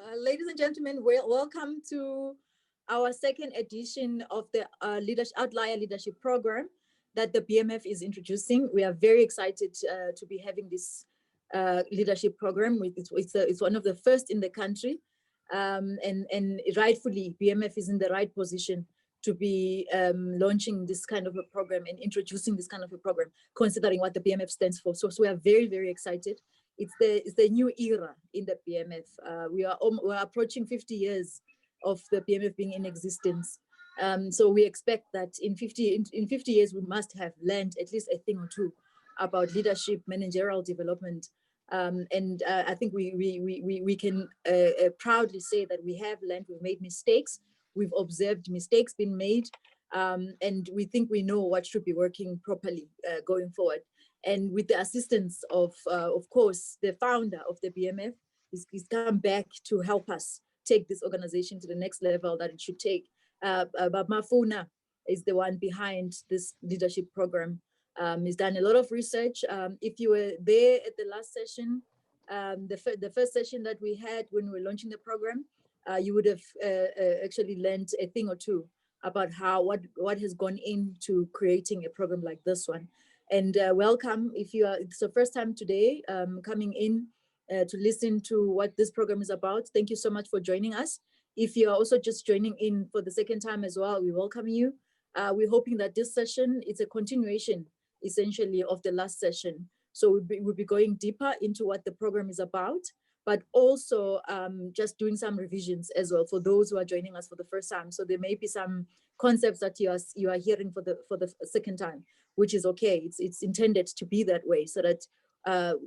Ladies and gentlemen, welcome to our second edition of the Outlier Leadership Program that the BMF is introducing. We are very excited to be having this leadership program. It's one of the first in the country, and rightfully, BMF is in the right position to be launching this kind of a program and introducing this kind of a program, considering what the BMF stands for. So we are very, very excited. It's the new era in the BMF. We're approaching 50 years of the BMF being in existence. So we expect that in 50 years, we must have learned at least a thing or two about leadership, managerial development. And I think we can proudly say that we have learned, we've made mistakes, we've observed mistakes being made, and we think we know what should be working properly going forward. And with the assistance of course, the founder of the BMF, he's come back to help us take this organization to the next level that it should take. But Mafuna is the one behind this leadership program. He's done a lot of research. If you were there at the last session, the first session that we had when we were launching the program, you would have actually learned a thing or two about what has gone into creating a program like this one. And welcome if it's your first time today coming in to listen to what this program is about. Thank you so much for joining us. If you're also just joining in for the second time as well, we welcome you. We're hoping that this session is a continuation essentially of the last session. So we'll be going deeper into what the program is about, but also just doing some revisions as well for those who are joining us for the first time. So there may be some concepts that you are hearing for the second time, which is okay. It's intended to be that way, so that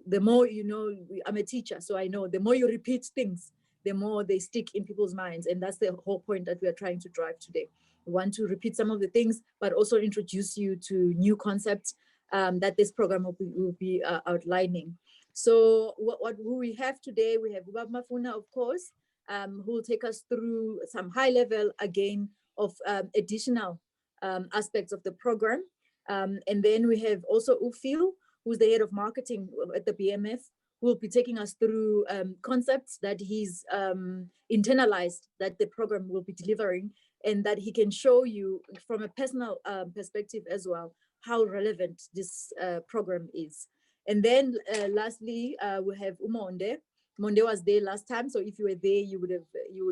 the more you know, I'm a teacher, so I know the more you repeat things, the more they stick in people's minds. And that's the whole point that we are trying to drive today. We want to repeat some of the things, but also introduce you to new concepts that this program will be outlining. So who we have today, we have Eric Mafuna, of course, who will take us through some high level, again, of additional aspects of the program. And then we have also Ufil, who's the head of marketing at the BMF, who will be taking us through concepts that he's internalized, that the program will be delivering, and that he can show you from a personal perspective as well, how relevant this program is. And then lastly, we have Umonde. Monde was there last time, so if you were there, you would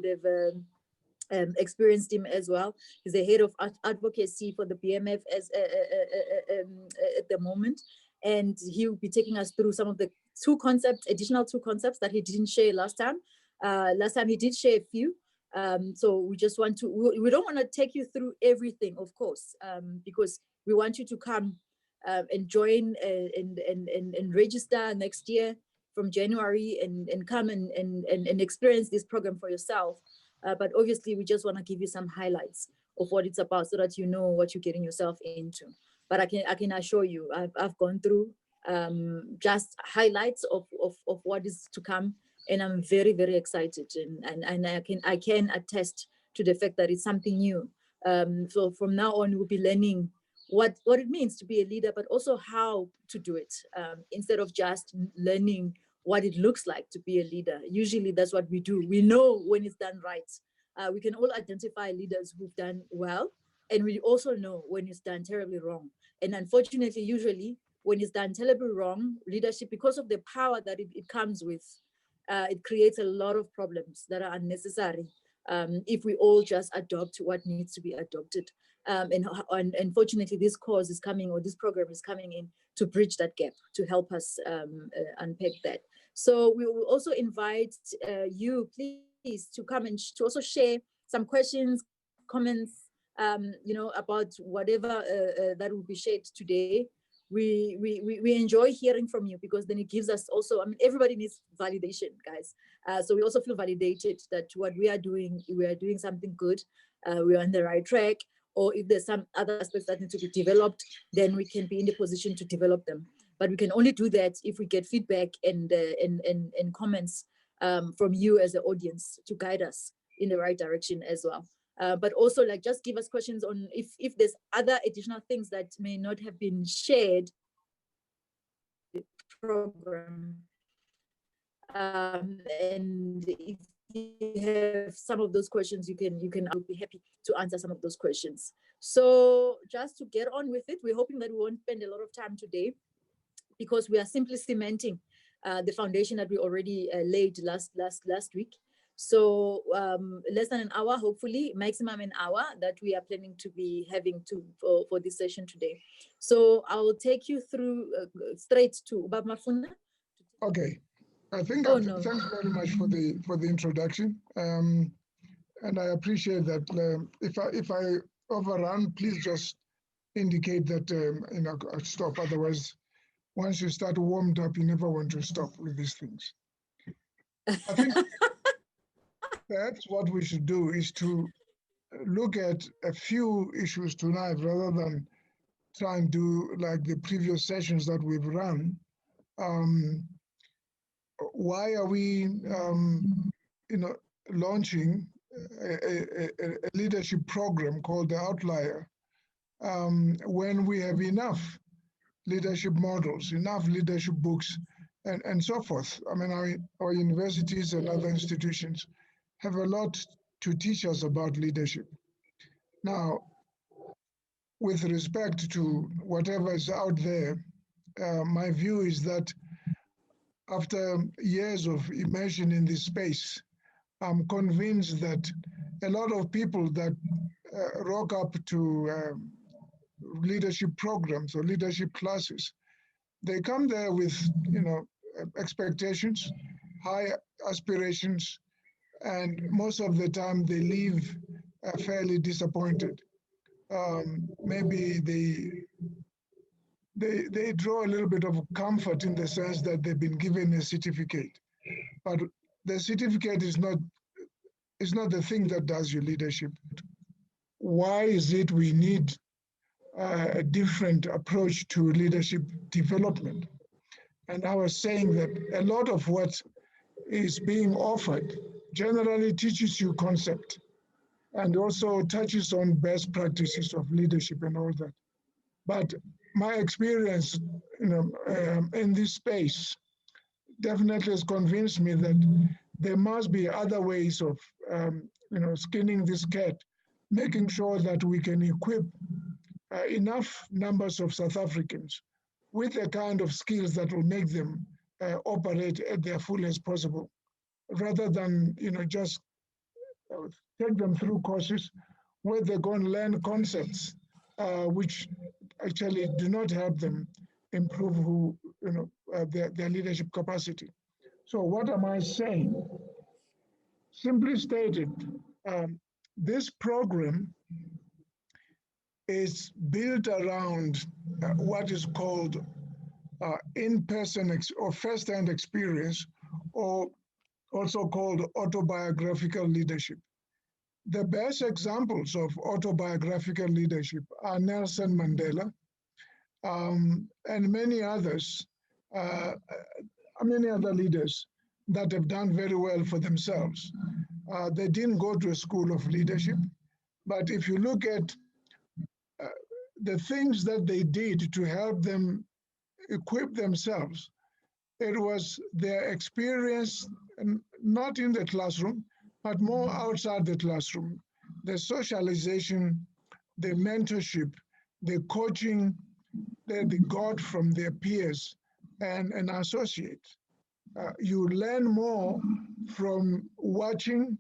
have experienced him as well. He's the head of advocacy for the BMF at the moment, and he will be taking us through some of the additional two concepts that he didn't share last time. Last time he did share a few. So we just want to, we don't want to take you through everything, of course, because we want you to come and join and register next year from January and come and experience this program for yourself. But obviously, we just want to give you some highlights of what it's about so that you know what you're getting yourself into. But I can assure you, I've gone through just highlights of what is to come, and I'm very, very excited, and I can attest to the fact that it's something new. So from now on, we'll be learning what it means to be a leader, but also how to do it, instead of just learning what it looks like to be a leader. Usually that's what we do. We know when it's done right. We can all identify leaders who've done well, and we also know when it's done terribly wrong. And unfortunately, usually when it's done terribly wrong, leadership, because of the power that it comes with, it creates a lot of problems that are unnecessary if we all just adopt what needs to be adopted. And unfortunately, this course is coming, or this program is coming in to bridge that gap, to help us unpack that. So we will also invite you, please, to come and to also share some questions, comments, about whatever that will be shared today. We enjoy hearing from you, because then it gives us also, everybody needs validation, guys. So we also feel validated that what we are doing something good. We're on the right track. Or if there's some other aspects that need to be developed, then we can be in the position to develop them. But we can only do that if we get feedback and comments from you as the audience to guide us in the right direction as well. But also, just give us questions on if there's other additional things that may not have been shared program. And if have some of those questions, I'll be happy to answer some of those questions. So just to get on with it, we're hoping that we won't spend a lot of time today, because we are simply cementing the foundation that we already laid last week. So less than an hour, hopefully maximum an hour, that we are planning to be having for this session today. So I will take you through straight to Ubab Mafuna. Okay, I think thanks very much for the introduction, and I appreciate that. If I overrun, please just indicate that I'll stop. Otherwise, once you start warmed up, you never want to stop with these things. I think perhaps what we should do is to look at a few issues tonight rather than try and do like the previous sessions that we've run. Why are we, launching a leadership program called the Outlier when we have enough leadership models, enough leadership books, and so forth? I mean, our universities and other institutions have a lot to teach us about leadership. Now, with respect to whatever is out there, my view is that after years of immersion in this space, I'm convinced that a lot of people that rock up to leadership programs or leadership classes, they come there with, expectations, high aspirations, and most of the time they leave fairly disappointed. Maybe they draw a little bit of comfort in the sense that they've been given a certificate, but the certificate is not the thing that does your leadership. Why is it we need a different approach to leadership development? And I was saying that a lot of what is being offered generally teaches you concept and also touches on best practices of leadership and all that. But my experience, in this space definitely has convinced me that there must be other ways of, skinning this cat, making sure that we can equip enough numbers of South Africans with the kind of skills that will make them operate at their fullest possible, rather than, just take them through courses where they're going to learn concepts which actually do not help them improve their leadership capacity. So what am I saying? Simply stated, this program is built around what is called in-person or first-hand experience, or also called autobiographical leadership. The best examples of autobiographical leadership are Nelson Mandela and many others, many other leaders that have done very well for themselves. They didn't go to a school of leadership, but if you look at the things that they did to help them equip themselves, it was their experience, not in the classroom, but more outside the classroom, the socialization, the mentorship, the coaching that they got from their peers and associates. You learn more from watching,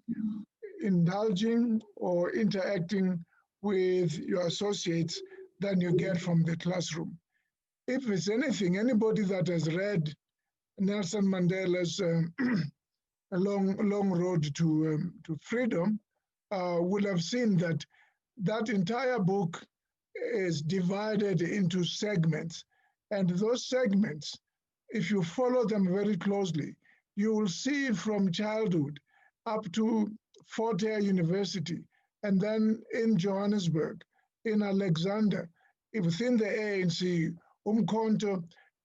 indulging, or interacting with your associates than you get from the classroom. If it's anything, anybody that has read Nelson Mandela's A long road to freedom will have seen that that entire book is divided into segments. And those segments, if you follow them very closely, you will see from childhood up to Fort Hare University, and then in Johannesburg, in Alexander, within the ANC, Umkhonto,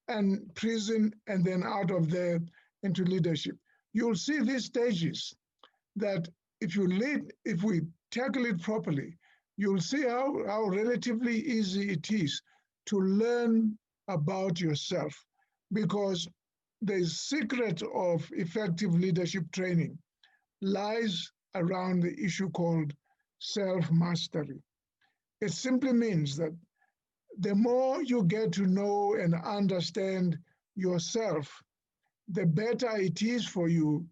and prison, and then out of there into leadership. You'll see these stages that if we tackle it properly, you'll see how relatively easy it is to learn about yourself, because the secret of effective leadership training lies around the issue called self-mastery. It simply means that the more you get to know and understand yourself, the better it is for you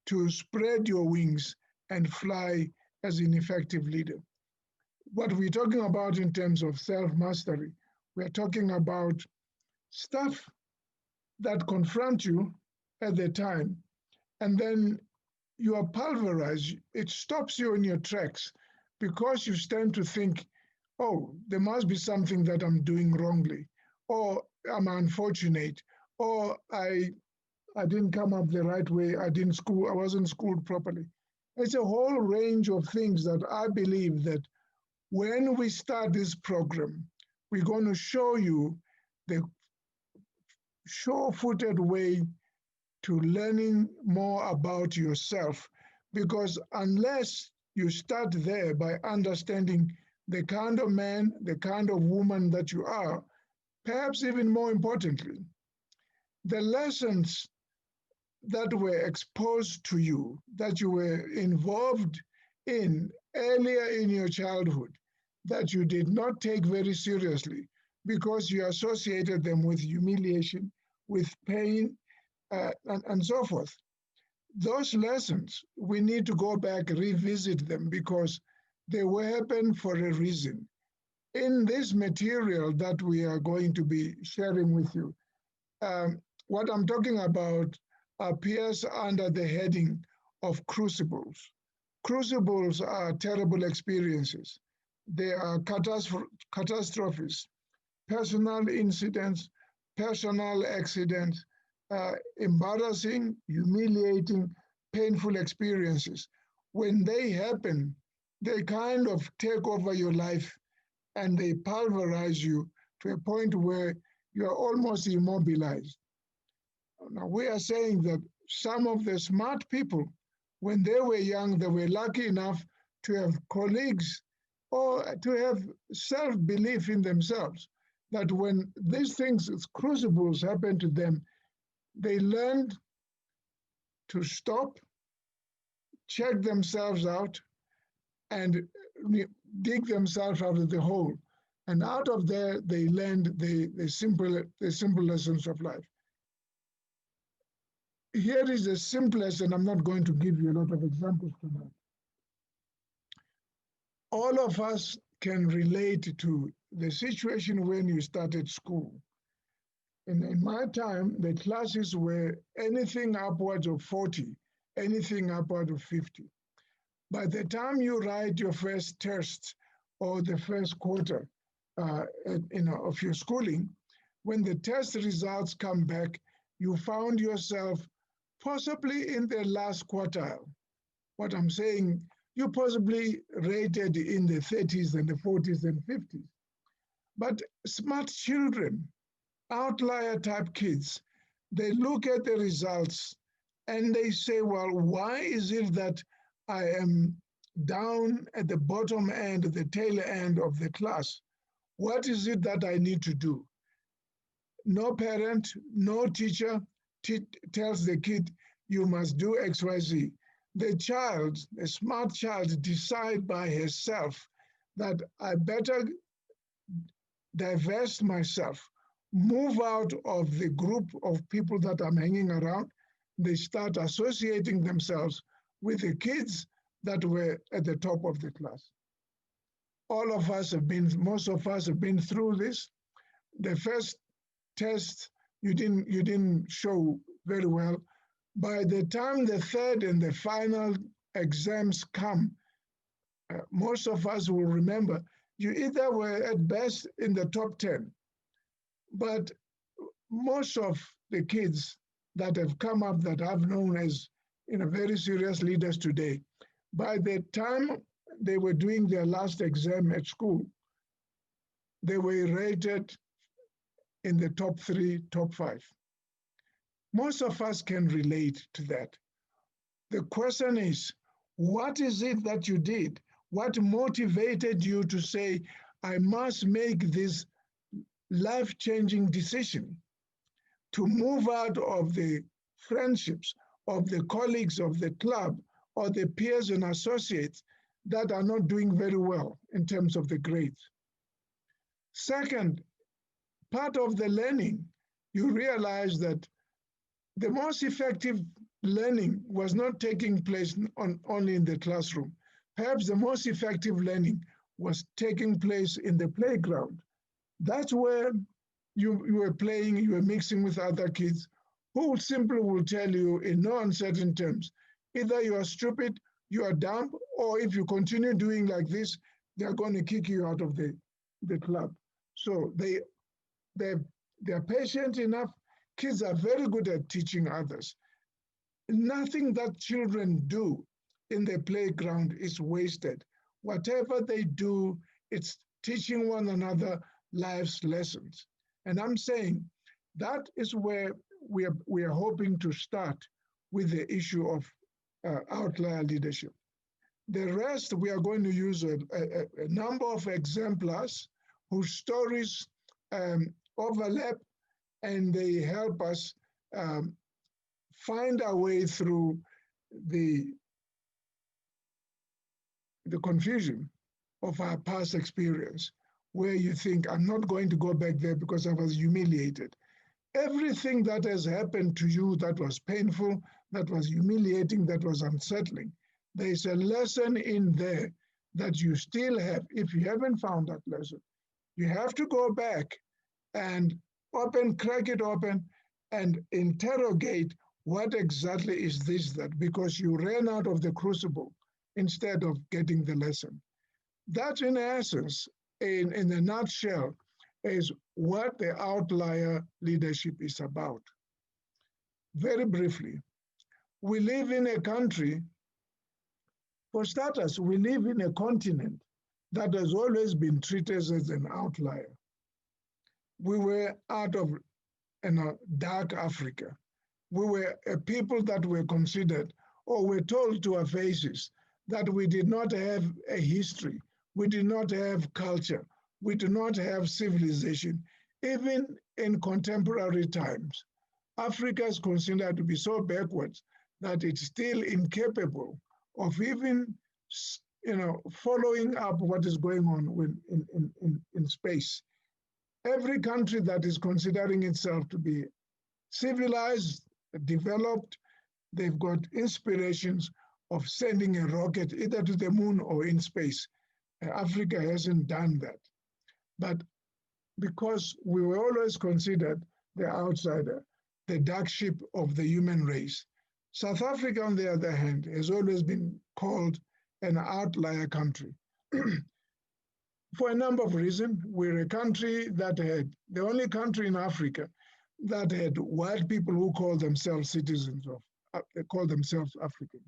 to spread your wings and fly as an effective leader. What we're talking about in terms of self-mastery, we're talking about stuff that confront you at the time, and then you are pulverized. It stops you in your tracks because you stand to think, oh, there must be something that I'm doing wrongly, or I'm unfortunate, or I didn't come up the right way, I wasn't schooled properly. It's a whole range of things that I believe that when we start this program, we're going to show you the sure-footed way to learning more about yourself, because unless you start there by understanding the kind of man, the kind of woman that you are, perhaps even more importantly, the lessons that were exposed to you, that you were involved in earlier in your childhood, that you did not take very seriously because you associated them with humiliation, with pain, and so forth. Those lessons, we need to go back, revisit them, because they were happened for a reason. In this material that we are going to be sharing with you, what I'm talking about appears under the heading of crucibles. Crucibles are terrible experiences. They are catastrophes, personal incidents, personal accidents, embarrassing, humiliating, painful experiences. When they happen, they kind of take over your life and they pulverize you to a point where you are almost immobilized. Now, we are saying that some of the smart people, when they were young, they were lucky enough to have colleagues or to have self-belief in themselves, that when these things, crucibles, happen to them, they learned to stop, check themselves out, and dig themselves out of the hole. And out of there, they learned the simple lessons of life. Here is the simplest, and I'm not going to give you a lot of examples tonight. All of us can relate to the situation when you started school. In my time, the classes were anything upwards of 40, anything upward of 50. By the time you write your first test or the first quarter of your schooling, when the test results come back, you found yourself possibly in the last quartile. What I'm saying, you possibly rated in the 30s and the 40s and 50s. But smart children, outlier type kids, they look at the results and they say, well, why is it that I am down at the bottom end, the tail end of the class? What is it that I need to do? No parent, no teacher tells the kid, you must do X, Y, Z. The child, the smart child, decides by herself that I better divest myself, move out of the group of people that I'm hanging around. They start associating themselves with the kids that were at the top of the class. All of us have been, most of us have been through this. The first test, you didn't show very well. By the time the third and the final exams come, most of us will remember you either were at best in the top 10, but most of the kids that have come up that I've known as very serious leaders today, by the time they were doing their last exam at school, they were rated in the top 3, top 5. Most of us can relate to that. The question is, what is it that you did? What motivated you to say, I must make this life-changing decision to move out of the friendships, of the colleagues, of the club, or the peers and associates that are not doing very well in terms of the grades. Second, part of the learning, you realize that the most effective learning was not taking place only in the classroom. Perhaps the most effective learning was taking place in the playground. That's where you were playing, you were mixing with other kids who simply will tell you in no uncertain terms, either you are stupid, you are dumb, or if you continue doing like this, they're going to kick you out of the club. So they're patient enough. Kids are very good at teaching others. Nothing that children do in the playground is wasted. Whatever they do, it's teaching one another life's lessons. And I'm saying that is where we are hoping to start with the issue of outlier leadership. The rest, we are going to use a number of exemplars whose stories overlap, and they help us find our way through the confusion of our past experience, where you think, I'm not going to go back there because I was humiliated. Everything that has happened to you that was painful, that was humiliating, that was unsettling, there's a lesson in there that you still have. If you haven't found that lesson, you have to go back and crack it open and interrogate what exactly is this that, because you ran out of the crucible instead of getting the lesson. That, in essence, in a nutshell, is what the outlier leadership is about. Very briefly, we live in a country, for starters, we live in a continent that has always been treated as an outlier. We were out of dark Africa. We were a people that were considered, or were told to our faces, that we did not have a history, we did not have culture, we do not have civilization. Even in contemporary times, Africa is considered to be so backwards that it's still incapable of even following up what is going on in space. Every country that is considering itself to be civilized, developed, they've got inspirations of sending a rocket either to the moon or in space. Africa hasn't done that. But because we were always considered the outsider, the dark sheep of the human race, South Africa, on the other hand, has always been called an outlier country. For a number of reasons. We're a country that had, the only country in Africa that had white people who call themselves citizens of, they call themselves African.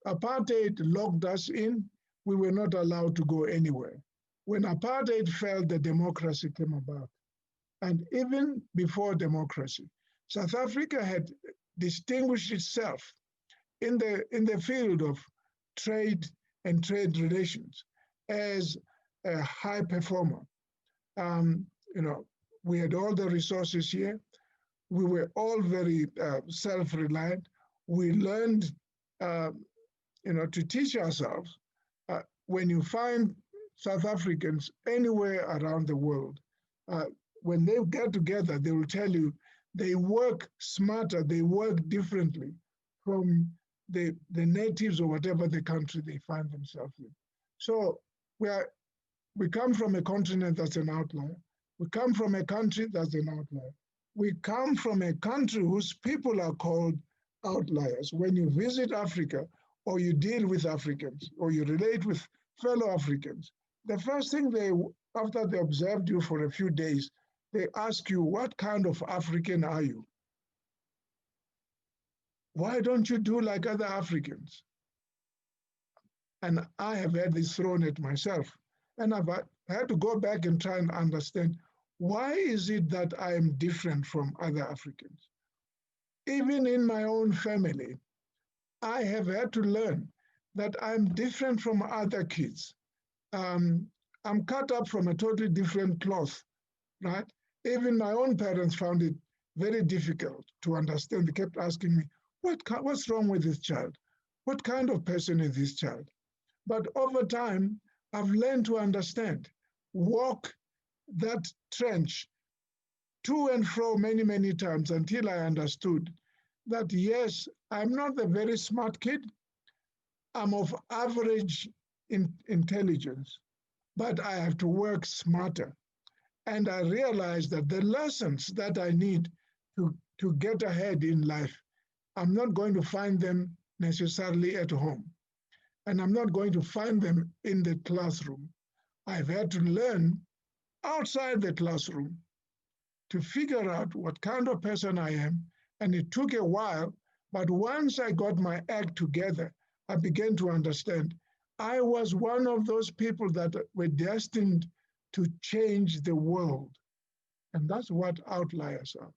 Apartheid locked us in. We were not allowed to go anywhere. When apartheid fell, the democracy came about. And even before democracy, South Africa had distinguished itself in the field of trade and trade relations as a high performer. We had all the resources here. We were all very self-reliant. We learned, to teach ourselves. When you find South Africans anywhere around the world, when they get together, they will tell you they work smarter, they work differently from the natives or whatever the country they find themselves in. So we come from a continent that's an outlier. We come from a country that's an outlier. We come from a country whose people are called outliers. When you visit Africa, or you deal with Africans, or you relate with fellow Africans, the first thing after they observed you for a few days, they ask you, what kind of African are you? Why don't you do like other Africans? And I have had this thrown at myself. And I've had to go back and try and understand, why is it that I am different from other Africans? Even in my own family, I have had to learn that I'm different from other kids. I'm cut up from a totally different cloth, right? Even my own parents found it very difficult to understand. They kept asking me, what's wrong with this child? what kind of person is this child? But over time, I've learned to understand, walk that trench to and fro many, many times until I understood that, yes, I'm not a very smart kid. I'm of average intelligence, but I have to work smarter. And I realized that the lessons that I need to get ahead in life, I'm not going to find them necessarily at home. And I'm not going to find them in the classroom. I've had to learn outside the classroom to figure out what kind of person I am. And it took a while, but once I got my act together, I began to understand I was one of those people that were destined to change the world. And that's what outliers are.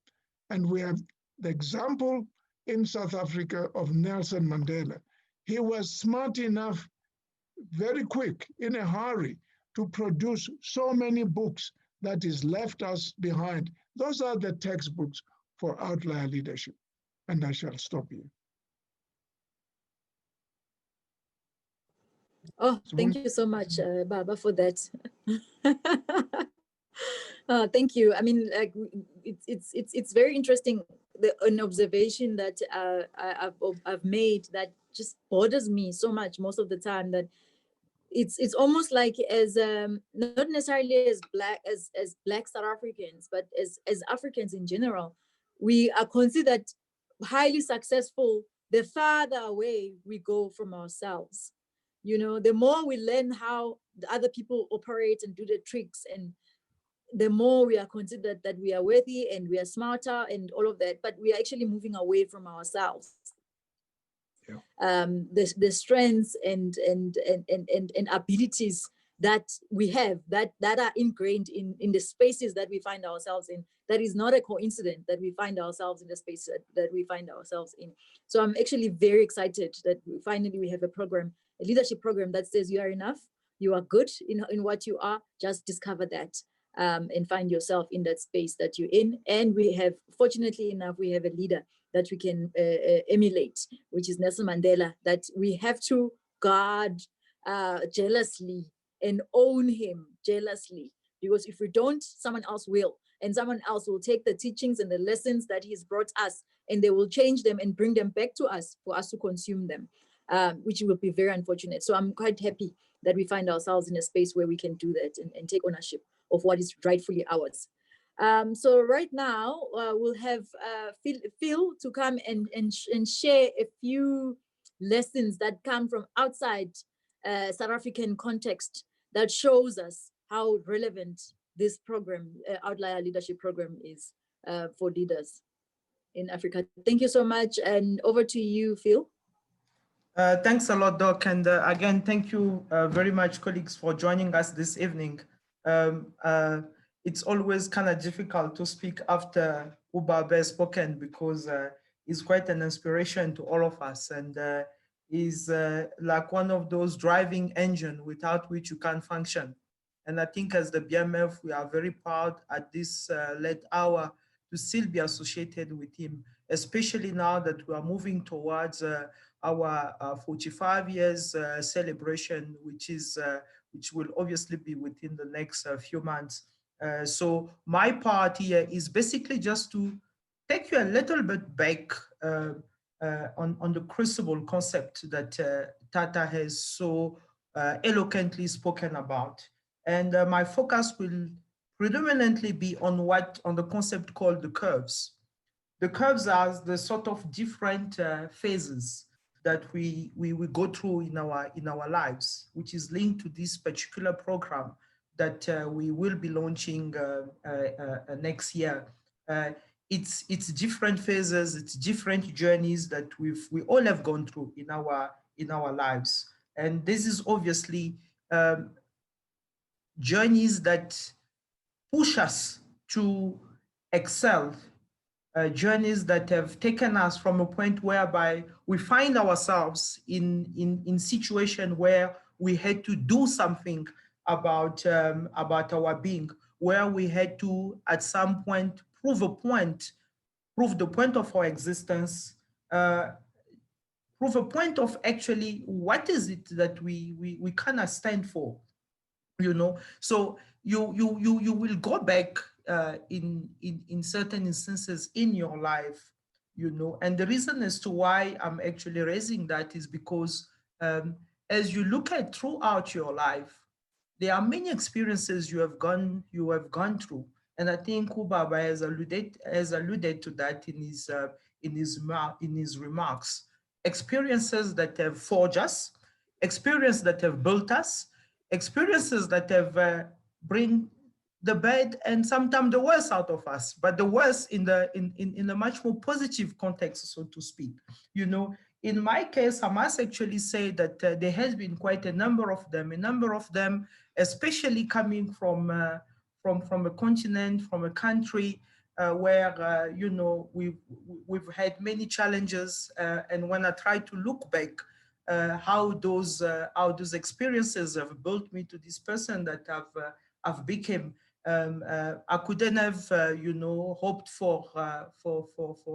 And we have the example in South Africa of Nelson Mandela. He was smart enough, very quick, in a hurry, to produce so many books that is left us behind. Those are the textbooks for outlier leadership. And I shall stop here. Oh, thank you so much, Baba, for that. Thank you. I mean, like, it's very interesting, an observation that I've made that just bothers me so much most of the time, that it's almost like, as not necessarily as black South Africans, but as Africans in general, we are considered highly successful the farther away we go from ourselves. You know, the more we learn how the other people operate and do the tricks, and the more we are considered that we are worthy and we are smarter and all of that, but we are actually moving away from ourselves. The strengths and abilities that we have, that are ingrained in the spaces that we find ourselves in. That is not a coincidence that we find ourselves in the space that we find ourselves in. So I'm actually very excited that finally we have a program, a leadership program, that says you are enough, you are good in what you are, just discover that. And find yourself in that space that you're in. And we have, fortunately enough, we have a leader that we can emulate, which is Nelson Mandela, that we have to guard jealously and own him jealously. Because if we don't, someone else will. And someone else will take the teachings and the lessons that he's brought us, and they will change them and bring them back to us for us to consume them, which will be very unfortunate. So I'm quite happy that we find ourselves in a space where we can do that and take ownership of what is rightfully ours. So right now, we'll have Phil to come and share a few lessons that come from outside South African context that shows us how relevant this program, Outlier Leadership Program, is for leaders in Africa. Thank you so much, and over to you, Phil. Thanks a lot, Doc. And again, thank you very much, colleagues, for joining us this evening. It's always kind of difficult to speak after Uba has spoken, because he's quite an inspiration to all of us, and he's like one of those driving engines without which you can't function. And I think as the BMF, we are very proud at this late hour to still be associated with him, especially now that we are moving towards our 45 years celebration, which will obviously be within the next few months. So my part here is basically just to take you a little bit back on the crucible concept that Tata has so eloquently spoken about. And my focus will predominantly be on the concept called the curves. The curves are the sort of different phases that we go through in our lives, which is linked to this particular program that we will be launching next year. It's different phases, it's different journeys that we all have gone through in our lives, and this is obviously journeys that push us to excel. Journeys that have taken us from a point whereby we find ourselves in situation where we had to do something about our being, where we had to at some point prove the point of our existence prove a point of actually what is it that we cannot stand for, you know. So you will go back in certain instances in your life, you know. And the reason as to why I'm actually raising that is because as you look at throughout your life, there are many experiences you have gone through, and I think Ubaba has alluded to that in his remarks. Experiences that have forged us, experiences that have built us, experiences that have bring the bad and sometimes the worst out of us, but the worst in a much more positive context, so to speak. You know, in my case, I must actually say that there has been quite a number of them, especially coming from a continent, from a country where you know, we've had many challenges, and when I try to look back, how those experiences have built me to this person that I've become. I couldn't have you know, hoped for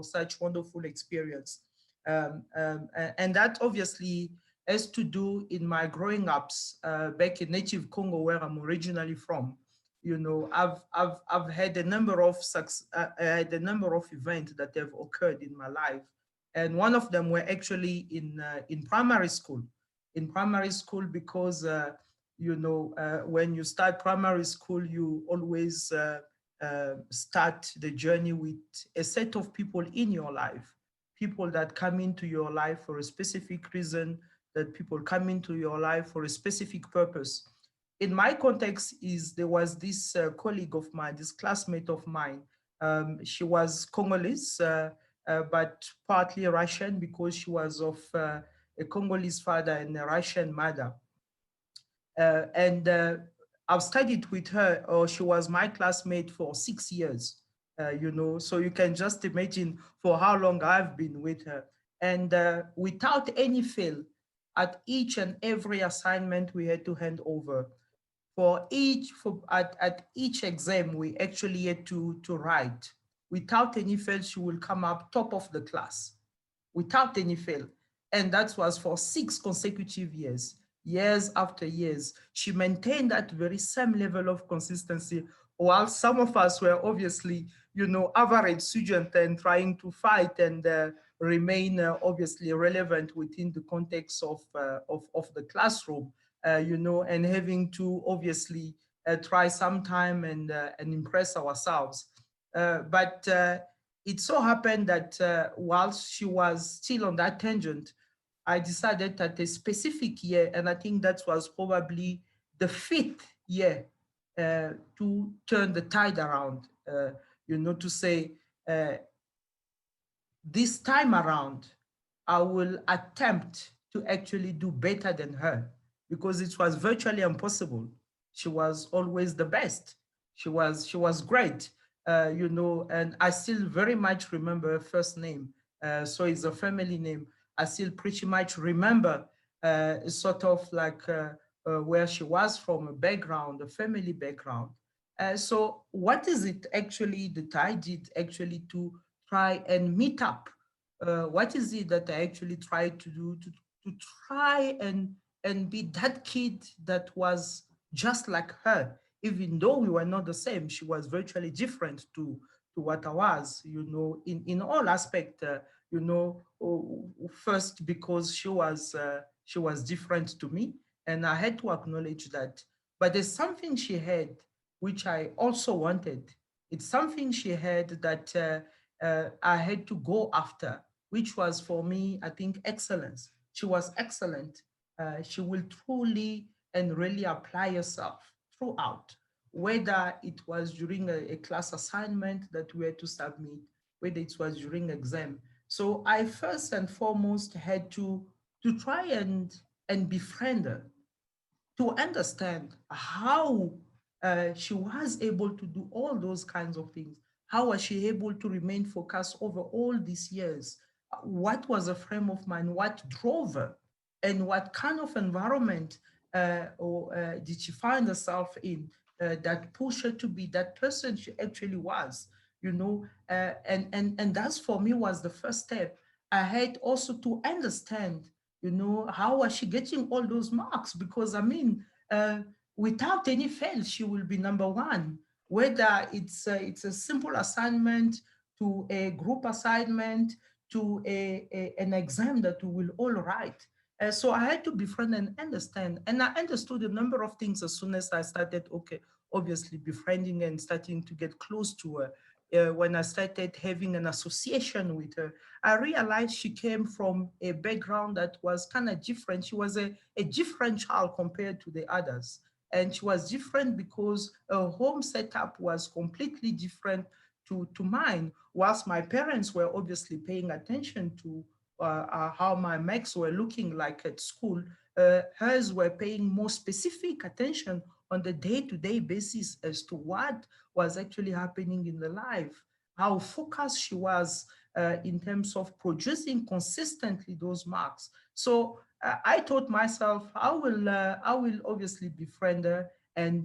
such wonderful experience, and that obviously has to do in my growing ups back in native Congo, where I'm originally from. You know, I've had a number of events that have occurred in my life, and one of them were actually in primary school. In primary school, because you know, when you start primary school, you always start the journey with a set of people in your life, people that come into your life for a specific reason, that people come into your life for a specific purpose. In my context, there was this colleague of mine, this classmate of mine. She was Congolese, but partly Russian, because she was of a Congolese father and a Russian mother. And I've studied with her, or she was my classmate for 6 years, you know, so you can just imagine for how long I've been with her. And without any fail, at each and every assignment we had to hand over, at each exam we actually had to write. Without any fail, she will come up top of the class, without any fail. And that was for 6 consecutive years. Years after years, she maintained that very same level of consistency, while some of us were obviously, you know, average students and trying to fight and remain obviously relevant within the context of the classroom, you know, and having to obviously try sometime and impress ourselves. But it so happened that whilst she was still on that tangent, I decided that a specific year, and I think that was probably the 5th year, to turn the tide around, you know, to say, this time around, I will attempt to actually do better than her, because it was virtually impossible. She was always the best. She was great, you know, and I still very much remember her first name. So it's a family name. I still pretty much remember sort of like where she was from, a background, a family background. So what is it actually that I did actually to try and meet up? What is it that I actually tried to do to try and be that kid that was just like her, even though we were not the same? She was virtually different to what I was, you know, in all aspects, you know. First, because she was different to me, and I had to acknowledge that. But there's something she had which I also wanted. It's something she had that I had to go after, which was for me, I think, excellence. She was excellent. She will truly and really apply herself throughout, whether it was during a class assignment that we had to submit, whether it was during exam. So I first and foremost had to try and befriend her, to understand how she was able to do all those kinds of things. How was she able to remain focused over all these years? What was the frame of mind? What drove her? And what kind of environment did she find herself in that pushed her to be that person she actually was? You know, and that for me was the first step. I had also to understand, how was she getting all those marks? Because I mean, without any fail, she will be number one, whether it's a simple assignment to a group assignment to an exam that we will all write. So I had to befriend and understand. And I understood a number of things as soon as I started, obviously befriending and starting to get close to her. When I started having an association with her, I realized she came from a background that was kind of different. She was a different child compared to the others. And she was different because her home setup was completely different to mine. Whilst my parents were obviously paying attention to how my marks were looking like at school, hers were paying more specific attention on the day-to-day basis as to what was actually happening in the life, how focused she was in terms of producing consistently those marks. So I taught myself I will obviously befriend her and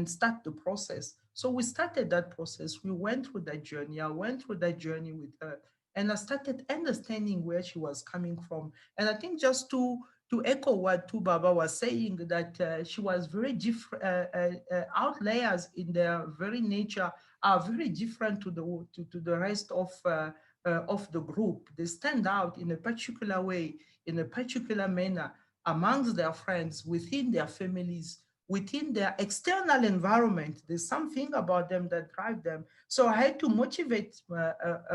start the process. So we started that process. We went through that journey. I went through that journey with her, and I started understanding where she was coming from. And I think just to echo what Tubaba was saying, that she was very different, outliers in their very nature are very different to the rest of the group. They stand out in a particular way, in a particular manner amongst their friends, within their families, within their external environment. There's something about them that drive them. So I had to motivate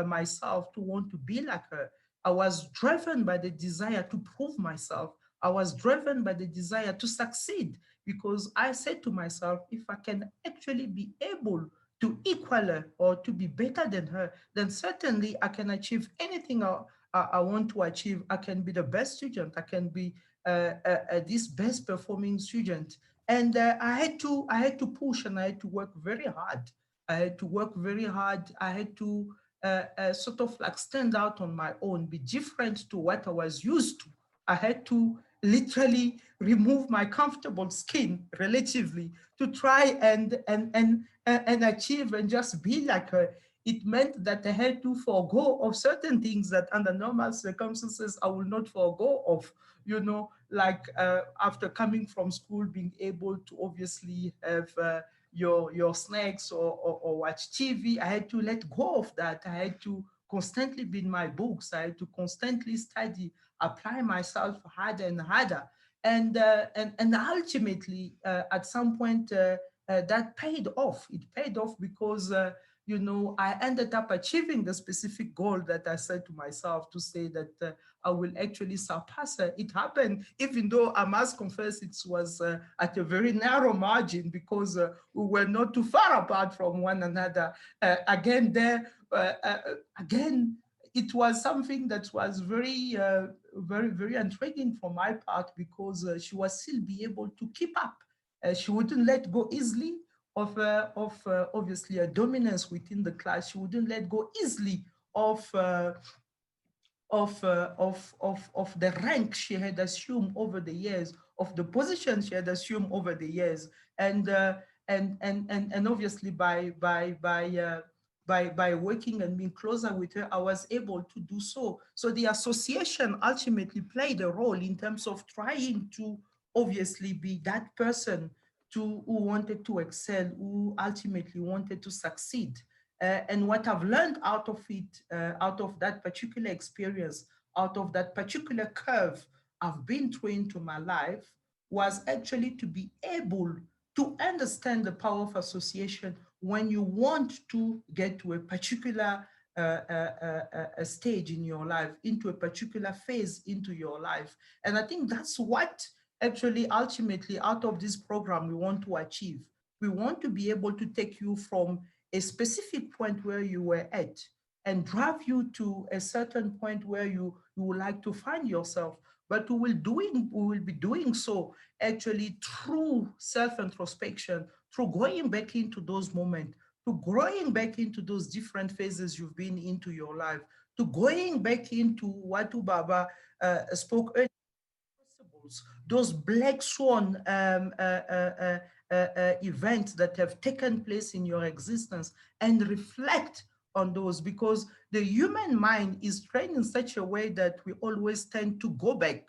myself to want to be like her. I was driven by the desire to prove myself. I was driven by the desire to succeed, because I said to myself, if I can actually be able to equal her or to be better than her, then certainly I can achieve anything I want to achieve. I can be the best student. I can be this best performing student. And I had to push, and I had to work very hard. I had to work very hard. I had to sort of like stand out on my own, be different to what I was used to. I had to literally remove my comfortable skin relatively to try and achieve and just be like her. It meant that I had to forego of certain things that under normal circumstances I will not forego of, like after coming from school, being able to obviously have your snacks or watch TV. I had to let go of that. I had to constantly be in my books. I had to constantly study, apply myself harder and harder. And ultimately, at some point, that paid off. It paid off because I ended up achieving the specific goal that I set to myself, to say that I will actually surpass her. It happened, even though I must confess it was at a very narrow margin, because we were not too far apart from one another. Again, it was something that was very, very intriguing for my part, because she was still be able to keep up. She wouldn't let go easily of obviously a dominance within the class. She wouldn't let go easily of the rank she had assumed over the years, of the position she had assumed over the years, and obviously by working and being closer with her, I was able to do so. So the association ultimately played a role in terms of trying to obviously be that person who wanted to excel, who ultimately wanted to succeed. And what I've learned out of it, out of that particular experience, out of that particular curve I've been through into my life, was actually to be able to understand the power of association when you want to get to a particular a stage in your life, into a particular phase into your life. And I think that's what actually ultimately out of this program we want to achieve. We want to be able to take you from a specific point where you were at and drive you to a certain point where you would like to find yourself. But we will be doing so actually through self-introspection, through going back into those moments, to growing back into those different phases you've been into your life, to going back into what Ubaba spoke earlier, those black swan events that have taken place in your existence, and reflect on those, because the human mind is trained in such a way that we always tend to go back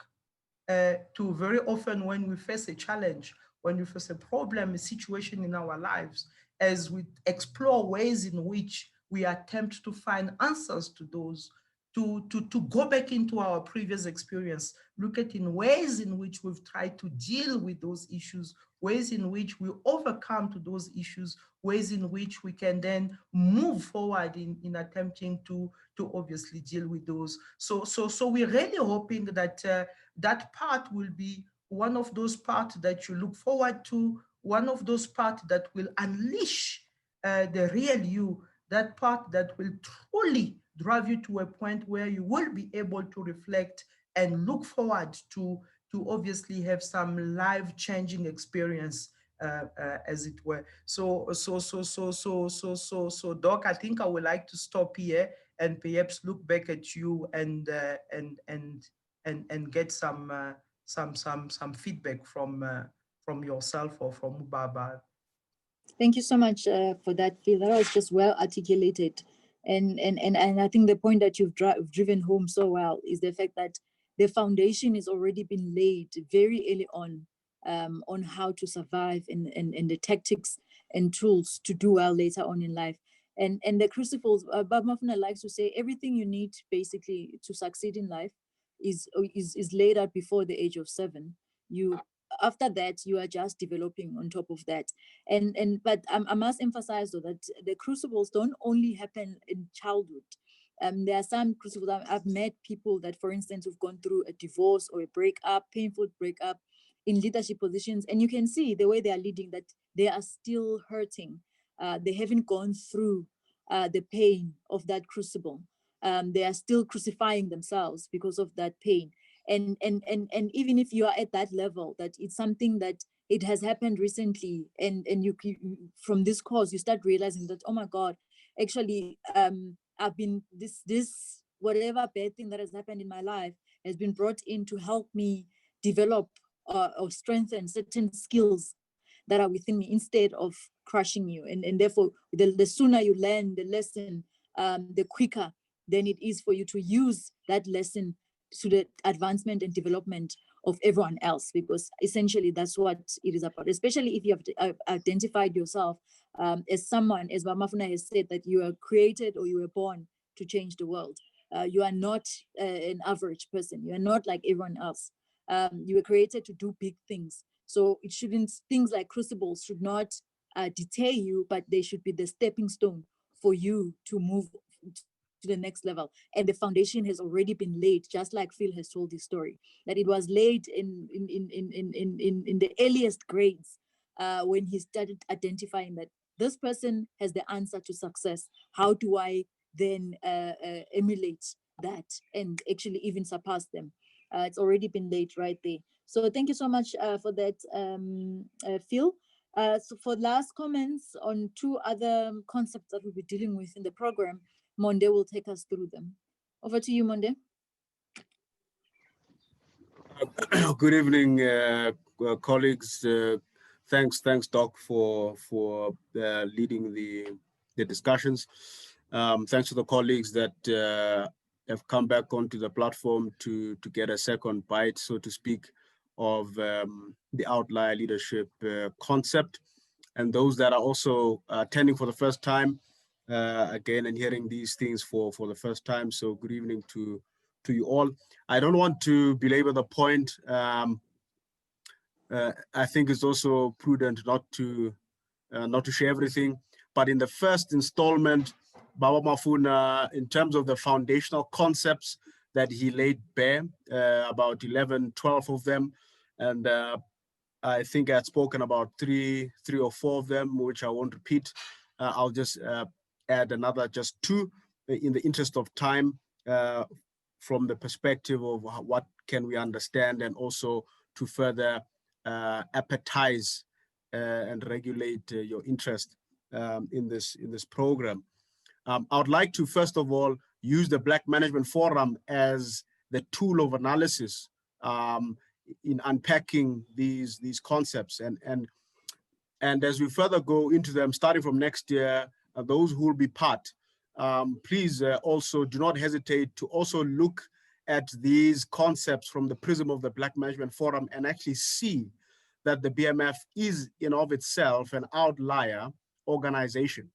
to very often when we face a challenge, when we face a problem, a situation in our lives, as we explore ways in which we attempt to find answers to those, to go back into our previous experience, look at in ways in which we've tried to deal with those issues, ways in which we overcome to those issues, ways in which we can then move forward in attempting to obviously deal with those. So we're really hoping that that part will be one of those parts that you look forward to, one of those parts that will unleash the real you, that part that will truly drive you to a point where you will be able to reflect and look forward to obviously have some life-changing experience, as it were. So Doc, I think I would like to stop here and perhaps look back at you and get some feedback from yourself or from Ubaba. Thank you so much for that, Phil. That was just well articulated. And I think the point that you've driven home so well is the fact that the foundation has already been laid very early on how to survive and the tactics and tools to do well later on in life. And the crucibles, Bob Mafuna likes to say, everything you need basically to succeed in life is laid out before the age of 7. After that, you are just developing on top of that. But I must emphasize though that the crucibles don't only happen in childhood. There are some crucibles. I've met people that, for instance, who've gone through a divorce or a breakup, painful breakup, in leadership positions, and you can see the way they are leading that they are still hurting. They haven't gone through the pain of that crucible. They are still crucifying themselves because of that pain. And even if you are at that level, that it's something that it has happened recently, and you from this cause you start realizing that, oh my God, actually I've been this whatever bad thing that has happened in my life has been brought in to help me develop or strengthen certain skills that are within me instead of crushing you. And therefore the sooner you learn the lesson, the quicker then it is for you to use that lesson to the advancement and development of everyone else, because essentially that's what it is about, especially if you have identified yourself as someone, as Mafuna has said, that you are created or you were born to change the world. You are not an average person. You are not like everyone else. You were created to do big things. So it shouldn't, things like crucibles should not deter you, but they should be the stepping stone for you to move to the next level. And the foundation has already been laid, just like Phil has told his story, that it was laid in the earliest grades when he started identifying that this person has the answer to success. How do I then emulate that and actually even surpass them? It's already been laid right there. So thank you so much for that, Phil. So for last comments on 2 other concepts that we'll be dealing with in the program, Monde will take us through them. Over to you, Monde. Good evening, colleagues. Thanks, Doc, for leading the discussions. Thanks to the colleagues that have come back onto the platform to get a second bite, so to speak, of the outlier leadership concept, and those that are also attending for the first time again and hearing these things for the first time. So good evening to you all. I don't want to belabor the point. I think it's also prudent not to share everything, but in the first installment, Baba Mafuna, in terms of the foundational concepts that he laid bare, about 11, 12 of them, and I think I had spoken about three or 4 of them, which I won't repeat. I'll just add another just 2 in the interest of time, from the perspective of what can we understand, and also to further appetize and regulate your interest in this program. I would like to first of all use the Black Management Forum as the tool of analysis in unpacking these concepts, and as we further go into them, starting from next year, those who will be part please also do not hesitate to also look at these concepts from the prism of the Black Management Forum and actually see that the BMF is in of itself an outlier organization.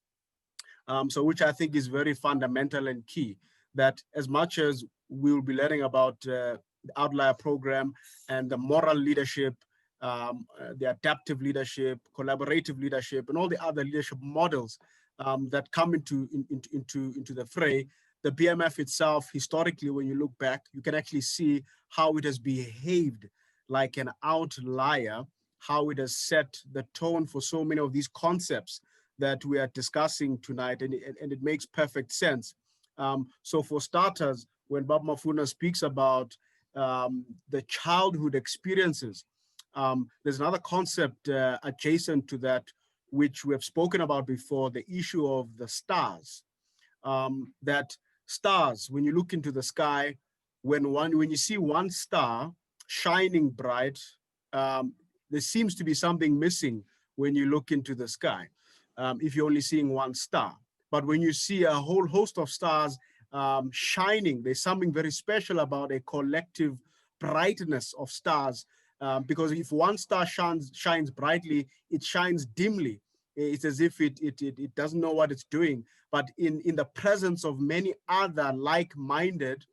So which I think is very fundamental and key, that as much as we'll be learning about the Outlier program and the moral leadership, the adaptive leadership, collaborative leadership, and all the other leadership models that come into the fray, the BMF itself, historically, when you look back, you can actually see how it has behaved like an outlier, how it has set the tone for so many of these concepts that we are discussing tonight, and it makes perfect sense. So for starters, when Baba Mafuna speaks about the childhood experiences, there's another concept adjacent to that, which we have spoken about before, the issue of the stars. That stars, when you look into the sky, when you see one star shining bright, there seems to be something missing when you look into the sky, if you're only seeing one star. But when you see a whole host of stars shining, there's something very special about a collective brightness of stars, because if one star shines brightly, it shines dimly. It's as if it doesn't know what it's doing. But in the presence of many other like-minded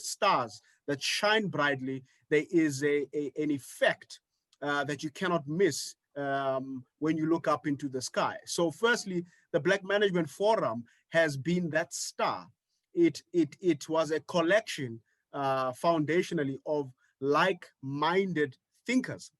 stars that shine brightly, there is an effect that you cannot miss when you look up into the sky. So firstly, the Black Management Forum has been that star. It was a collection foundationally of like-minded thinkers.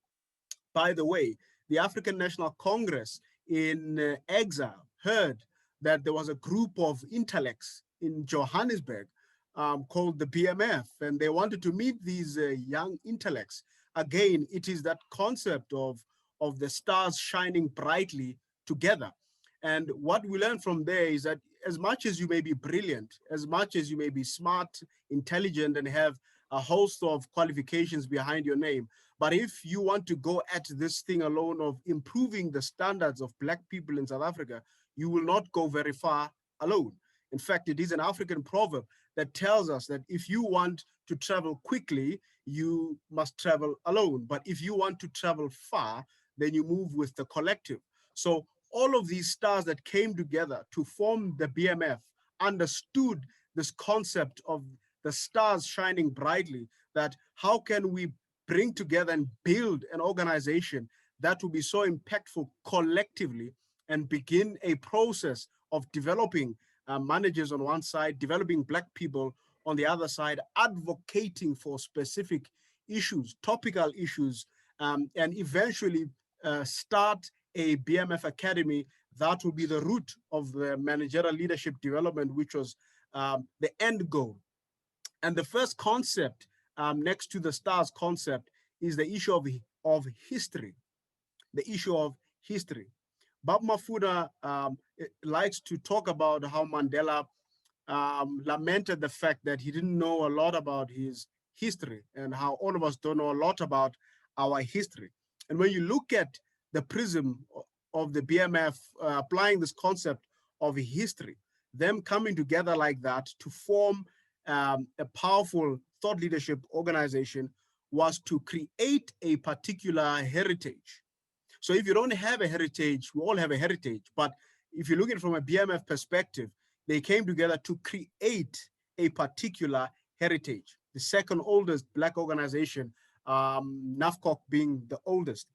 By the way, the African National Congress in exile heard that there was a group of intellects in Johannesburg called the BMF, and they wanted to meet these young intellects. Again, it is that concept of the stars shining brightly together. And what we learn from there is that as much as you may be brilliant, as much as you may be smart, intelligent, and have a host of qualifications behind your name, but if you want to go at this thing alone of improving the standards of Black people in South Africa, you will not go very far alone. In fact, it is an African proverb that tells us that if you want to travel quickly, you must travel alone. But if you want to travel far, then you move with the collective. So all of these stars that came together to form the BMF understood this concept of the stars shining brightly, that how can we bring together and build an organization that will be so impactful collectively and begin a process of developing managers on one side, developing Black people on the other side, advocating for specific issues, topical issues, and eventually start a BMF Academy that will be the root of the managerial leadership development, which was the end goal. And the first concept next to the stars concept is the issue of history, the issue of history. Baba Mafuna likes to talk about how Mandela lamented the fact that he didn't know a lot about his history, and how all of us don't know a lot about our history. And when you look at the prism of the BMF applying this concept of history, them coming together like that to form a powerful thought leadership organization was to create a particular heritage. So if you don't have a heritage, we all have a heritage, but if you look at it from a BMF perspective, they came together to create a particular heritage. The second oldest Black organization, NAFCOC being the oldest.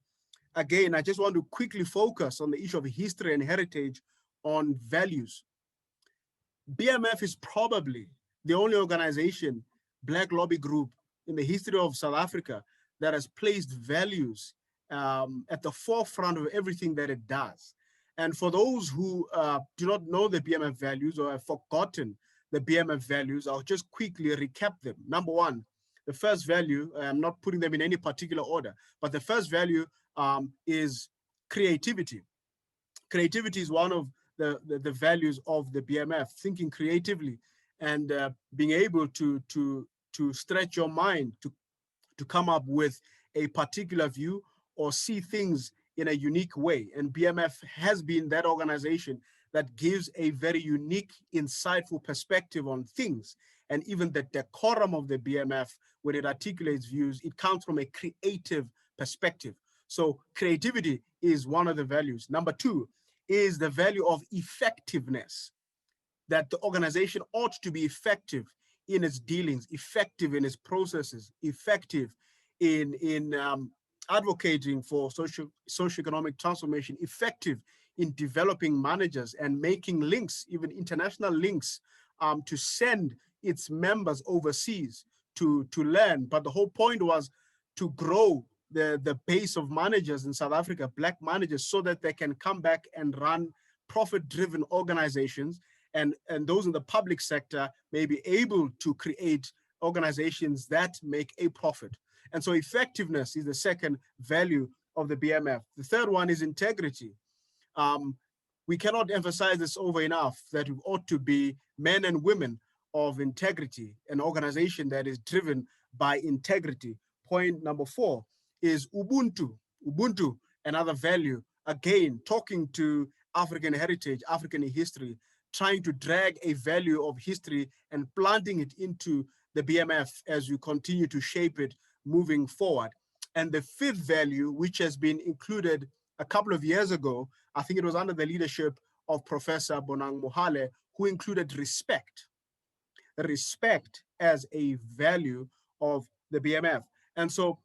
Again, I just want to quickly focus on the issue of history and heritage on values. BMF is probably the only organization, Black lobby group in the history of South Africa that has placed values at the forefront of everything that it does. And for those who do not know the BMF values or have forgotten the BMF values, I'll just quickly recap them. Number one, the first value, I'm not putting them in any particular order, but the first value is creativity. Creativity is one of the values of the BMF, thinking creatively and being able to stretch your mind to come up with a particular view or see things in a unique way. And BMF has been that organization that gives a very unique, insightful perspective on things. And even the decorum of the BMF, when it articulates views, it comes from a creative perspective. So creativity is one of the values. Number two is the value of effectiveness, that the organization ought to be effective in its dealings, effective in its processes, effective in advocating for socioeconomic transformation, effective in developing managers and making links, even international links, to send its members overseas to learn. But the whole point was to grow the base of managers in South Africa, Black managers, so that they can come back and run profit-driven organizations, and those in the public sector may be able to create organizations that make a profit. And so effectiveness is the second value of the BMF. The third one is integrity. We cannot emphasize this over enough, that we ought to be men and women of integrity, an organization that is driven by integrity. Point number 4 is Ubuntu. Ubuntu, another value, again, talking to African heritage, African history, trying to drag a value of history and planting it into the BMF as we continue to shape it moving forward. And the fifth value, which has been included a couple of years ago, I think it was under the leadership of Professor Bonang Mohale, who included respect. Respect as a value of the BMF. And so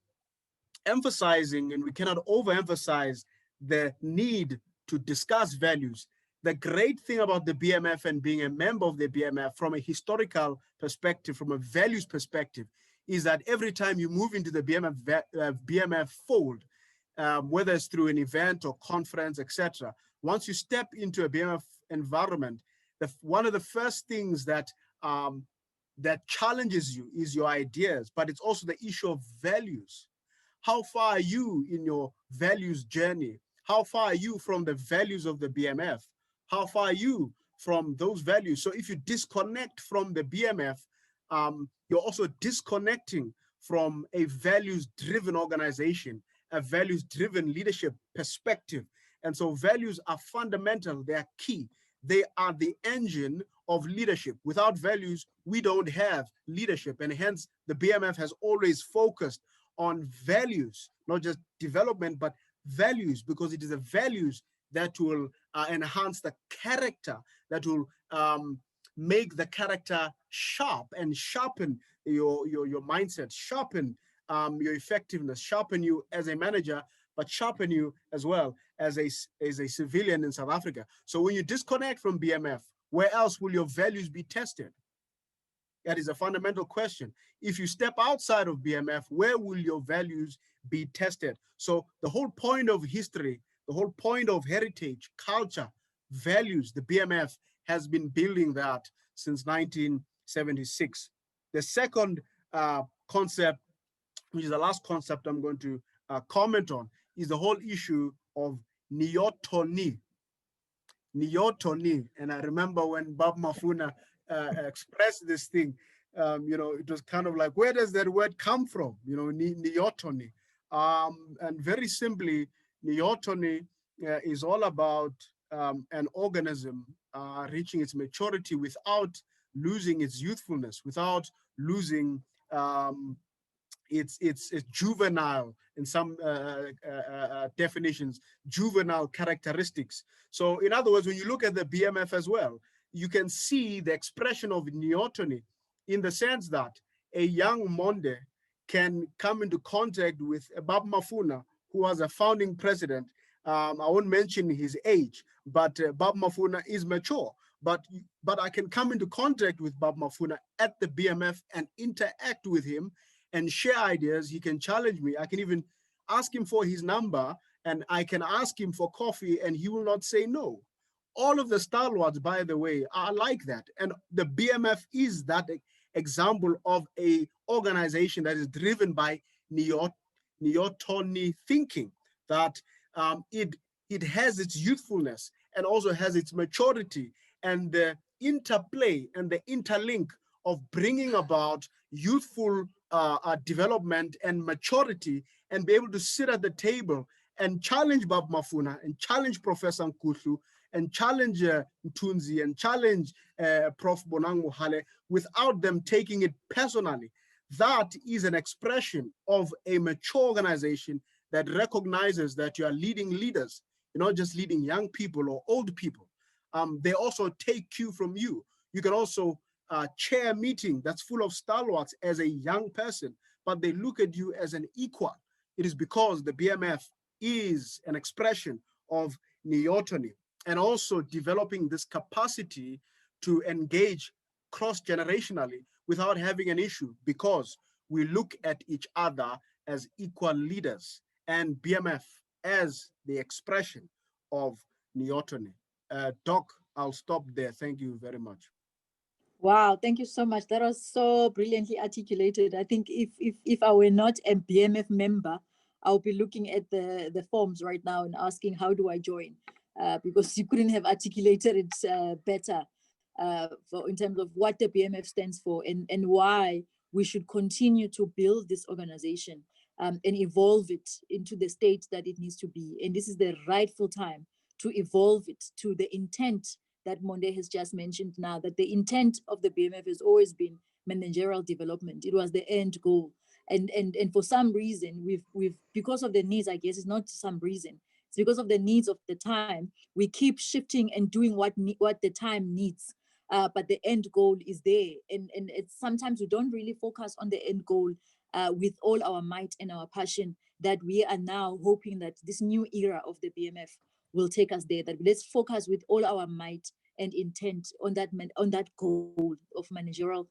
emphasizing, and we cannot overemphasize the need to discuss values. The great thing about the BMF and being a member of the BMF from a historical perspective, from a values perspective, is that every time you move into the BMF fold, whether it's through an event or conference, etc., once you step into a BMF environment, one of the first things that that challenges you is your ideas, but it's also the issue of values. How far are you in your values journey? How far are you from the values of the BMF? How far are you from those values? So if you disconnect from the BMF, you're also disconnecting from a values-driven organization, a values-driven leadership perspective. And so values are fundamental, they are key. They are the engine of leadership. Without values, we don't have leadership. And hence, the BMF has always focused on values, not just development, but values, because it is the values that will enhance the character, that will make the character sharp and sharpen your mindset, sharpen your effectiveness, sharpen you as a manager, but sharpen you as well as a civilian in South Africa. So when you disconnect from BMF, where else will your values be tested? That is a fundamental question. If you step outside of BMF, where will your values be tested? So the whole point of history, the whole point of heritage, culture, values, the BMF has been building that since 1976. The second concept, which is the last concept I'm going to comment on, is the whole issue of neotony. Neotony. And I remember when Bob Mafuna expressed this thing, it was kind of like, where does that word come from? Neotony. And very simply, neotony is all about an organism reaching its maturity without losing its youthfulness, without losing its juvenile, in some definitions, juvenile characteristics. So in other words, when you look at the BMF as well, you can see the expression of neotony in the sense that a young Monde can come into contact with Bob Mafuna, who was a founding president. I won't mention his age, but Bob Mafuna is mature. But I can come into contact with Bob Mafuna at the BMF and interact with him and share ideas. He can challenge me. I can even ask him for his number, and I can ask him for coffee, and he will not say no. All of the stalwarts, by the way, are like that. And the BMF is that example of an organization that is driven by neotony thinking, that it has its youthfulness and also has its maturity, and the interplay and the interlink of bringing about youthful development and maturity, and be able to sit at the table and challenge Bob Mafuna and challenge Professor Nkutlu and challenge Mtunzi and challenge Prof. Bonang Mohale without them taking it personally. That is an expression of a mature organization that recognizes that you are leading leaders. You're not just leading young people or old people. They also take cue from you. You can also chair a meeting that's full of stalwarts as a young person, but they look at you as an equal. It is because the BMF is an expression of neoteny and also developing this capacity to engage cross-generationally without having an issue, because we look at each other as equal leaders and BMF as the expression of neoteny. Doc, I'll stop there. Thank you very much. Wow, thank you so much. That was so brilliantly articulated. I think if I were not a BMF member, I'll be looking at the forms right now and asking, how do I join? Because you couldn't have articulated it better in terms of what the BMF stands for and why we should continue to build this organization and evolve it into the state that it needs to be. And this is the rightful time to evolve it to the intent that Monde has just mentioned now, that the intent of the BMF has always been managerial development. It was the end goal. And for some reason, we've because of the needs, I guess it's not some reason, it's because of the needs of the time, we keep shifting and doing what the time needs. But the end goal is there. And it's sometimes we don't really focus on the end goal with all our might and our passion, that we are now hoping that this new era of the BMF will take us there, that let's focus with all our might and intent on that goal of managerial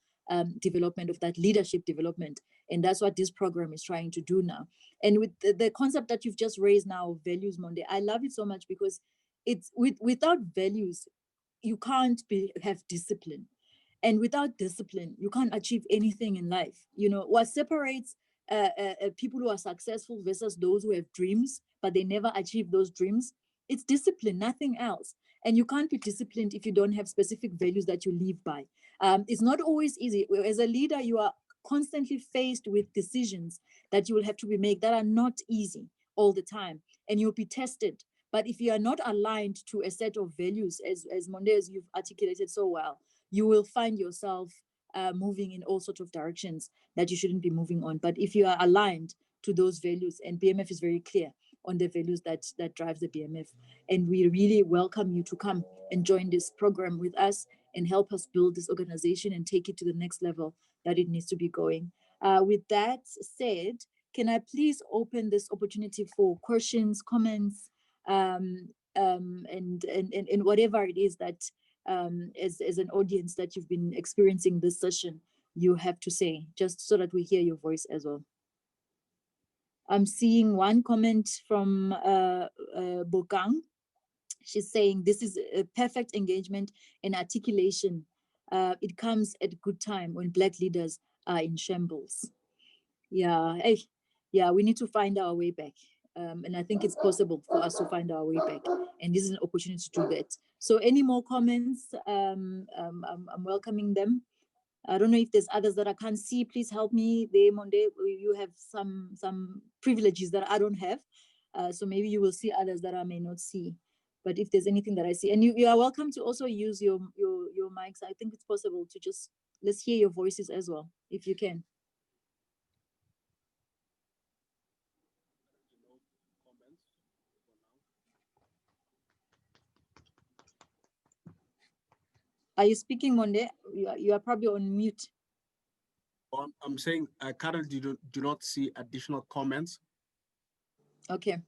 development, of that leadership development. And that's what this program is trying to do now. And with the concept that you've just raised now, values, Monde, I love it so much, because it's without values, you can't have discipline. And without discipline, you can't achieve anything in life. You know, what separates people who are successful versus those who have dreams, but they never achieve those dreams, it's discipline, nothing else. And you can't be disciplined if you don't have specific values that you live by. It's not always easy. As a leader, you are constantly faced with decisions that you will have to be made that are not easy all the time, and you'll be tested. But if you are not aligned to a set of values, as Monde, as you've articulated so well, you will find yourself moving in all sorts of directions that you shouldn't be moving on. But if you are aligned to those values, and BMF is very clear on the values that drives the BMF, and we really welcome you to come and join this program with us and help us build this organization and take it to the next level that it needs to be going. With that said, can I please open this opportunity for questions, comments, and whatever it is that as an audience that you've been experiencing this session, you have to say, just so that we hear your voice as well. I'm seeing one comment from Bokang. She's saying, this is a perfect engagement and articulation. It comes at a good time when Black leaders are in shambles. Yeah, we need to find our way back. And I think it's possible for us to find our way back. And this is an opportunity to do that. So any more comments, I'm welcoming them. I don't know if there's others that I can't see. Please help me there, Monde. You have some privileges that I don't have. So maybe you will see others that I may not see. But if there's anything that I see, and you are welcome to also use your mics. I think it's possible to just, let's hear your voices as well, if you can. Are you speaking, Monde? You are probably on mute. I'm saying I currently do not see additional comments. Okay.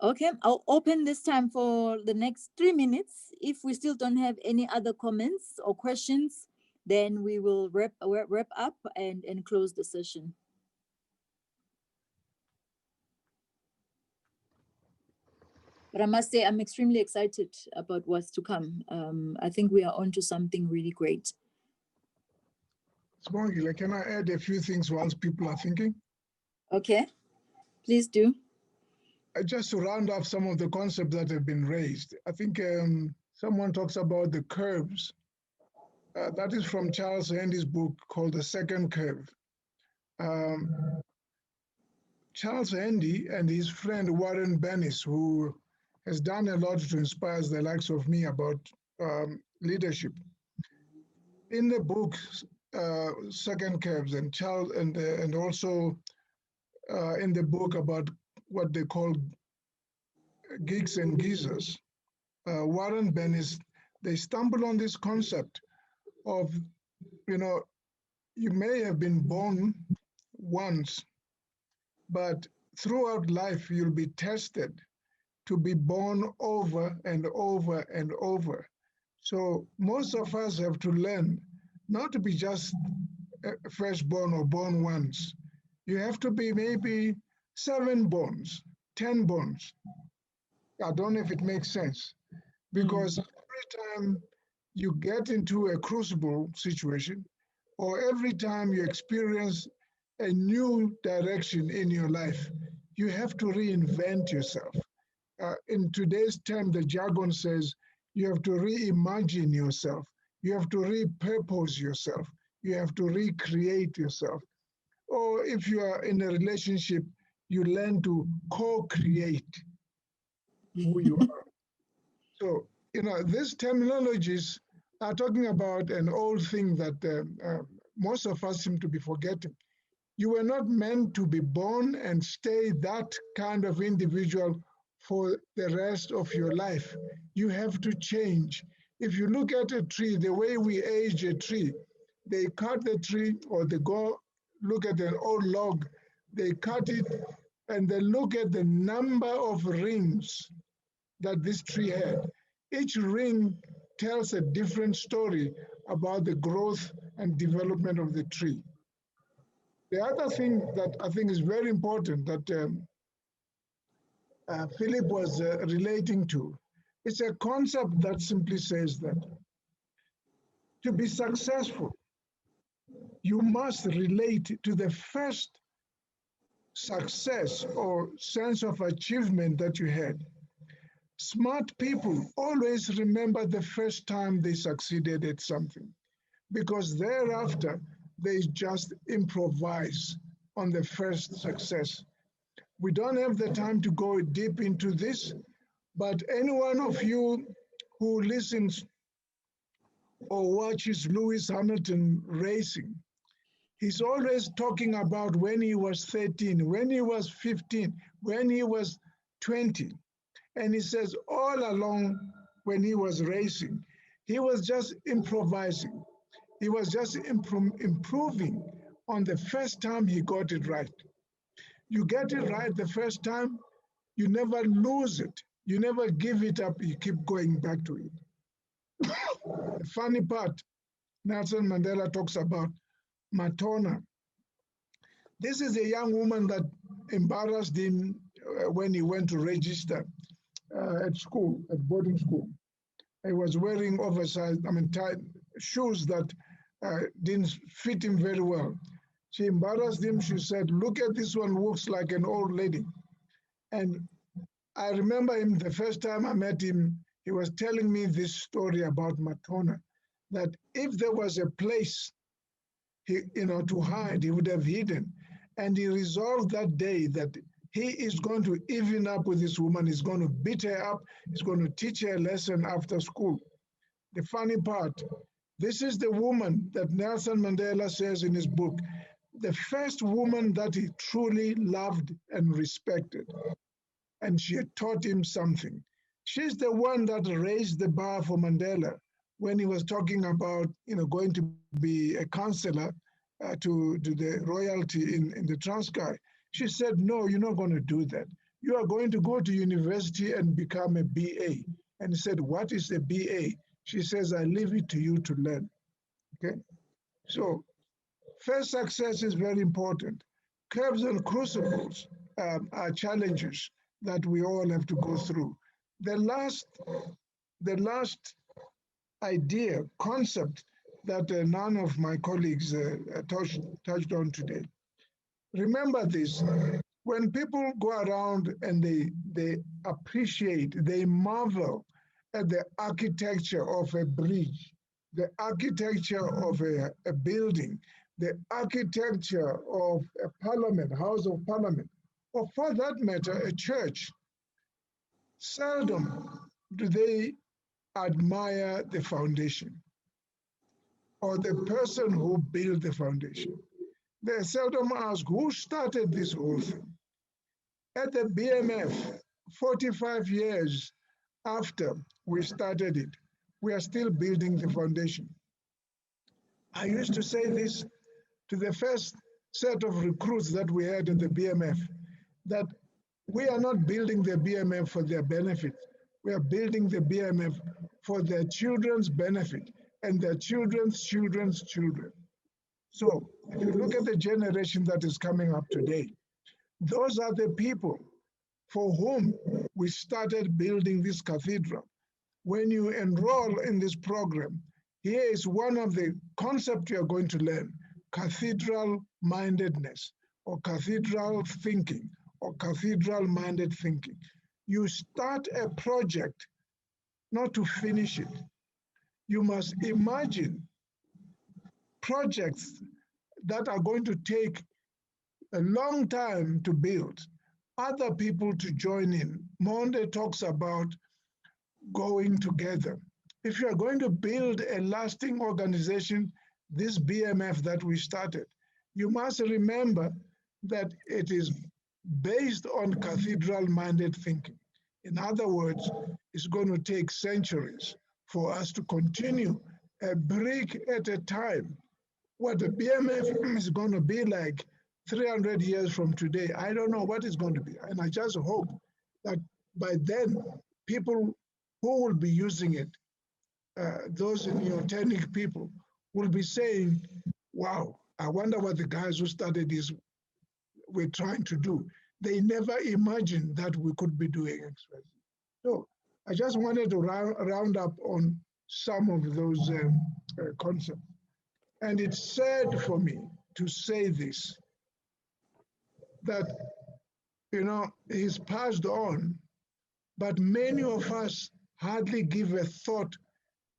Okay, I'll open this time for the next 3 minutes. If we still don't have any other comments or questions, then we will wrap up and close the session. But I must say, I'm extremely excited about what's to come. I think we are onto something really great. Sibongile, can I add a few things whilst people are thinking? Okay, please do. Just to round off some of the concepts that have been raised, I think someone talks about the curves. That is from Charles Handy's book called The Second Curve. Charles Handy and his friend Warren Bennis, who has done a lot to inspire the likes of me about leadership. In the book, Second Curves and Child, and also in the book about what they call geeks and geezers, Warren Bennis, they stumble on this concept of, you may have been born once, but throughout life you'll be tested to be born over and over and over. So most of us have to learn not to be just firstborn or born once. You have to be maybe 7 borns, 10 borns. I don't know if it makes sense, because every time you get into a crucible situation, or every time you experience a new direction in your life, you have to reinvent yourself. In today's term, the jargon says you have to reimagine yourself. You have to repurpose yourself. You have to recreate yourself. Or if you are in a relationship, you learn to co-create who you are. So, these terminologies are talking about an old thing that most of us seem to be forgetting. You were not meant to be born and stay that kind of individual for the rest of your life. You have to change. If you look at a tree, the way we age a tree, they cut the tree, or they go look at an old log, they cut it, and they look at the number of rings that this tree had. Each ring tells a different story about the growth and development of the tree. The other thing that I think is very important that Philip was relating to, it's a concept that simply says that to be successful, you must relate to the first success or sense of achievement that you had. Smart people always remember the first time they succeeded at something, because thereafter they just improvise on the first success. We don't have the time to go deep into this, but any one of you who listens or watches Lewis Hamilton racing, he's always talking about when he was 13, when he was 15, when he was 20. And he says all along when he was racing, he was just improvising. He was just improving on the first time he got it right. You get it right the first time, you never lose it. You never give it up, you keep going back to it. The funny part, Nelson Mandela talks about Matona. This is a young woman that embarrassed him when he went to register at school, at boarding school. He was wearing oversized, tight shoes that didn't fit him very well. She embarrassed him. She said, "Look at this one, looks like an old lady." And I remember him the first time I met him, he was telling me this story about Matona, that if there was a place to hide, he would have hidden. And he resolved that day that he is going to even up with this woman. He's going to beat her up. He's going to teach her a lesson after school. The funny part, this is the woman that Nelson Mandela says in his book, the first woman that he truly loved and respected. And she had taught him something. She's the one that raised the bar for Mandela when he was talking about, going to be a counselor to the royalty in the Transkei. She said, "No, you're not going to do that. You are going to go to university and become a BA." And he said, "What is a BA?" She says, "I leave it to you to learn." Okay? So first success is very important. Curves and crucibles are challenges that we all have to go through. The last idea, concept that none of my colleagues touched on today. Remember this, when people go around and they appreciate, they marvel at the architecture of a bridge, the architecture of a building, the architecture of a parliament, House of Parliament, or for that matter, a church. seldom do they admire the foundation or the person who built the foundation. They seldom ask who started this whole thing. At the BMF, 45 years after we started it, we are still building the foundation. I used to say this to the first set of recruits that we had at the BMF, that we are not building the BMF for their benefit. We are building the BMF for their children's benefit and their children's children's children. So if you look at the generation that is coming up today, those are the people for whom we started building this cathedral. When you enroll in this program, here is one of the concepts you are going to learn: cathedral mindedness, or cathedral thinking, or cathedral minded thinking. You start a project not to finish it. You must imagine projects that are going to take a long time to build, other people to join in. Monde talks about going together. If you are going to build a lasting organization, this BMF that we started, you must remember that it is based on cathedral-minded thinking. In other words, it's going to take centuries for us to continue a brick at a time. What the BMF is going to be like 300 years from today, I don't know what it's going to be. And I just hope that by then, people who will be using it, those neotenic people, will be saying, wow, I wonder what the guys who started this were trying to do. They never imagined that we could be doing XYZ. So I just wanted to round up on some of those concepts. And it's sad for me to say this, that, he's passed on, but many of us hardly give a thought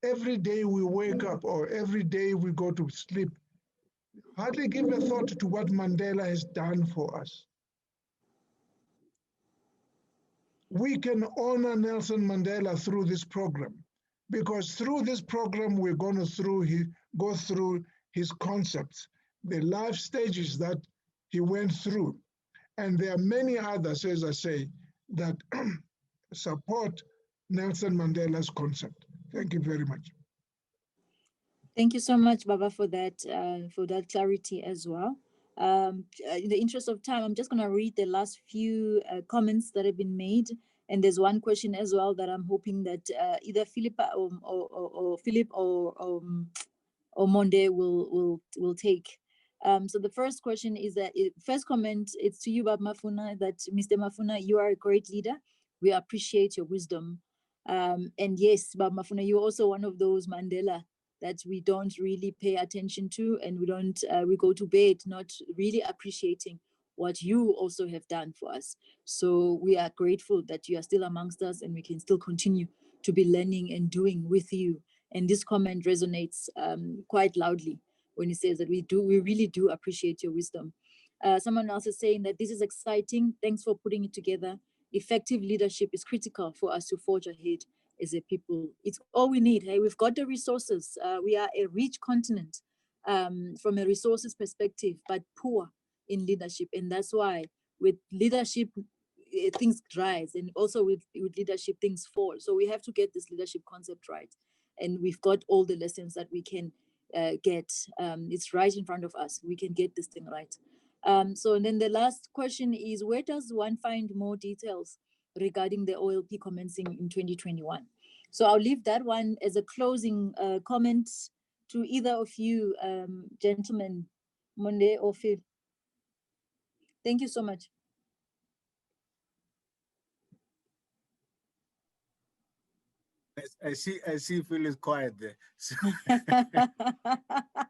every day we wake up or every day we go to sleep, hardly give a thought to what Mandela has done for us. We can honor Nelson Mandela through this program, because through this program, we're going to go through his concepts, the life stages that he went through. And there are many others, as I say, that support Nelson Mandela's concept. Thank you very much. Thank you so much, Baba, for that clarity as well. In the interest of time, I'm just going to read the last few comments that have been made. And there's one question as well that I'm hoping that either Philip or Monde will take. So the first question is first comment, it's to you, Baba Mafuna, that Mr. Mafuna, you are a great leader. We appreciate your wisdom. And yes, Baba Mafuna, you're also one of those Mandela that we don't really pay attention to, and we go to bed not really appreciating what you also have done for us. So we are grateful that you are still amongst us, and we can still continue to be learning and doing with you. And this comment resonates quite loudly when he says that we really do appreciate your wisdom. Someone else is saying that this is exciting. Thanks for putting it together. Effective leadership is critical for us to forge ahead as a people. It's all we need. Hey, we've got the resources. We are a rich continent from a resources perspective, but poor in leadership. And that's why with leadership, things rise, and also with leadership, things fall. So we have to get this leadership concept right. And we've got all the lessons that we can get. It's right in front of us. We can get this thing right. So then the last question is, where does one find more details regarding the OLP commencing in 2021? So I'll leave that one as a closing comment to either of you, gentlemen, Monde or Phil. Thank you so much. I see Phil is quiet there.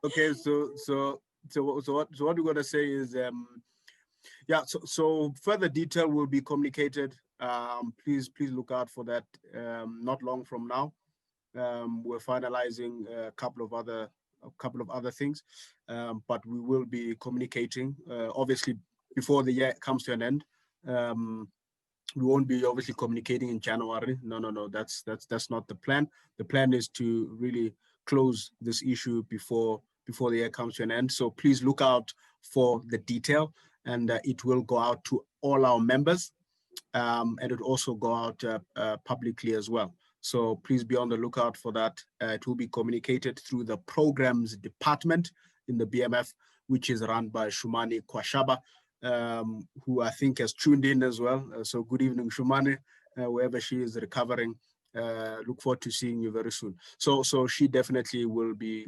Okay, so what we're going to say is, so further detail will be communicated. Please look out for that. Not long from now, we're finalizing a couple of other things, but we will be communicating obviously before the year comes to an end. we won't be obviously communicating in January. No, that's not the plan. The plan is to really close this issue before the year comes to an end. So please look out for the detail, and it will go out to all our members, and it will also go out publicly as well. So please be on the lookout for that. It will be communicated through the programs department in the BMF, which is run by Shumani Kwashaba, who I think has tuned in as well. So good evening, Shumani, wherever she is recovering. Look forward to seeing you very soon. So she definitely will be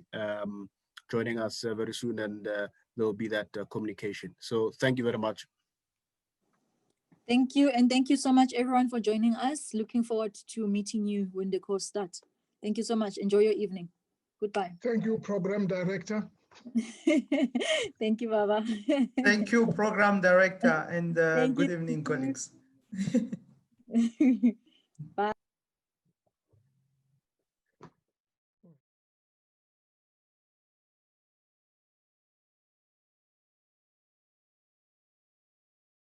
joining us very soon, and there will be that communication. So thank you very much. Thank you. And thank you so much, everyone, for joining us. Looking forward to meeting you when the course starts. Thank you so much. Enjoy your evening. Goodbye. Thank you, Program Director. Thank you, Baba. Thank you, Program Director, and good you. evening, colleagues. Bye.